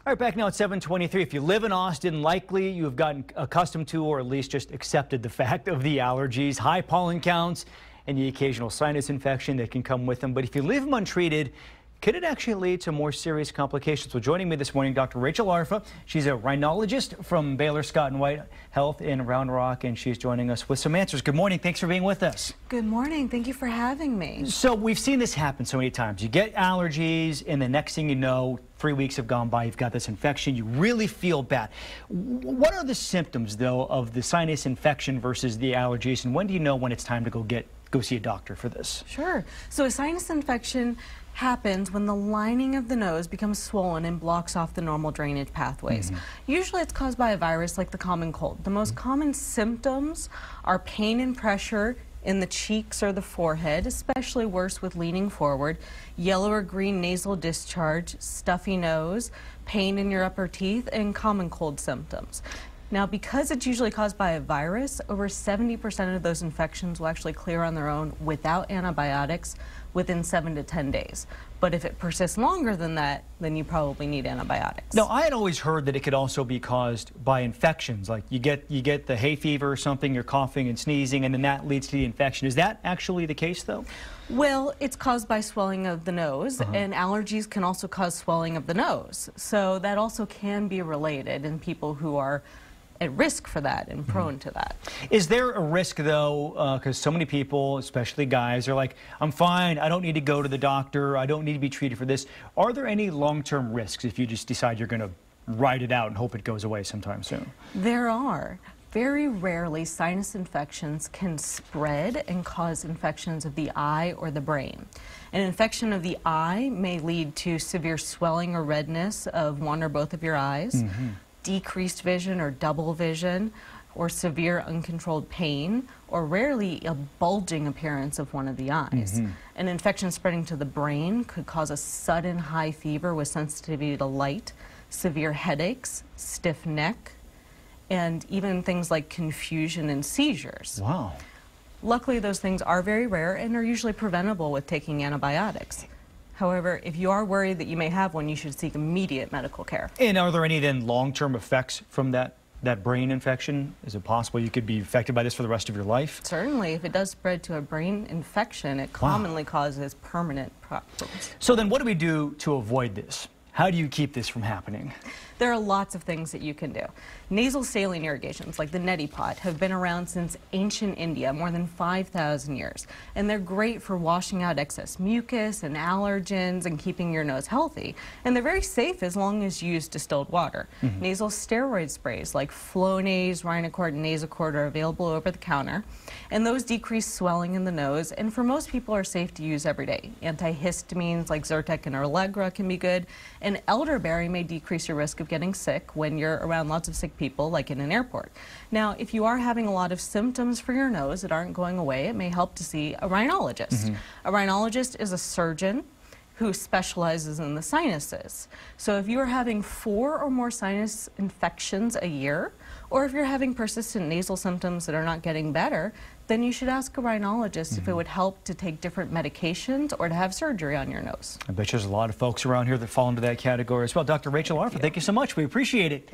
All right, back now at 7:23. If you live in Austin, likely you have gotten accustomed to or at least just accepted the fact of the allergies, high pollen counts, and the occasional sinus infection that can come with them. But if you leave them untreated, could it actually lead to more serious complications? Well, joining me this morning, Dr. Rachel Arffa. She's a rhinologist from Baylor Scott and White Health in Round Rock, and she's joining us with some answers. Good morning. Thanks for being with us. Good morning. Thank you for having me. So we've seen this happen so many times. You get allergies, and the next thing you know, 3 weeks have gone by, you've got this infection, you really feel bad. What are the symptoms, though, of the sinus infection versus the allergies, and when do you know when it's time to go see a doctor for this? Sure. So a sinus infection happens when the lining of the nose becomes swollen and blocks off the normal drainage pathways. Usually it's caused by a virus like the common cold. The most common symptoms are pain and pressure in the cheeks or the forehead, especially worse with leaning forward, yellow or green nasal discharge, stuffy nose, pain in your upper teeth, and common cold symptoms. Now, because it's usually caused by a virus, over 70% of those infections will actually clear on their own without antibiotics within 7 to 10 days. But if it persists longer than that, then you probably need antibiotics. Now, I had always heard that it could also be caused by infections, like you get the hay fever or something, you're coughing and sneezing, and then that leads to the infection. Is that actually the case, though? Well, it's caused by swelling of the nose, and allergies can also cause swelling of the nose. So that also can be related in people who are at risk for that and prone to that. Is there a risk, though, because so many people, especially guys, are like, I'm fine, I don't need to go to the doctor, I don't need to be treated for this. Are there any long-term risks if you just decide you're going to ride it out and hope it goes away sometime soon? There are. Very rarely, sinus infections can spread and cause infections of the eye or the brain. An infection of the eye may lead to severe swelling or redness of one or both of your eyes, decreased vision or double vision, or severe uncontrolled pain, or rarely a bulging appearance of one of the eyes. An infection spreading to the brain could cause a sudden high fever with sensitivity to light, severe headaches, stiff neck, and even things like confusion and seizures. Wow. Luckily, those things are very rare and are usually preventable with taking antibiotics. However, if you are worried that you may have one, you should seek immediate medical care. And are there any then long-term effects from that brain infection? Is it possible you could be affected by this for the rest of your life? Certainly. If it does spread to a brain infection, it commonly causes permanent problems. So then what do we do to avoid this? How do you keep this from happening? There are lots of things that you can do. Nasal saline irrigations, like the neti pot, have been around since ancient India, more than 5,000 years. And they're great for washing out excess mucus and allergens and keeping your nose healthy. And they're very safe as long as you use distilled water. Nasal steroid sprays like Flonase, Rhinocort, and Nasacort are available over the counter. And those decrease swelling in the nose, and for most people are safe to use every day. Antihistamines like Zyrtec and Allegra can be good. And elderberry may decrease your risk of getting sick when you're around lots of sick people, like in an airport. Now, if you are having a lot of symptoms for your nose that aren't going away, it may help to see a rhinologist. A rhinologist is a surgeon who specializes in the sinuses. So if you are having 4 or more sinus infections a year, or if you're having persistent nasal symptoms that are not getting better, then you should ask a rhinologist if it would help to take different medications or to have surgery on your nose. I bet there's a lot of folks around here that fall into that category as well. Dr. Rachel Arffa, thank you so much. We appreciate it.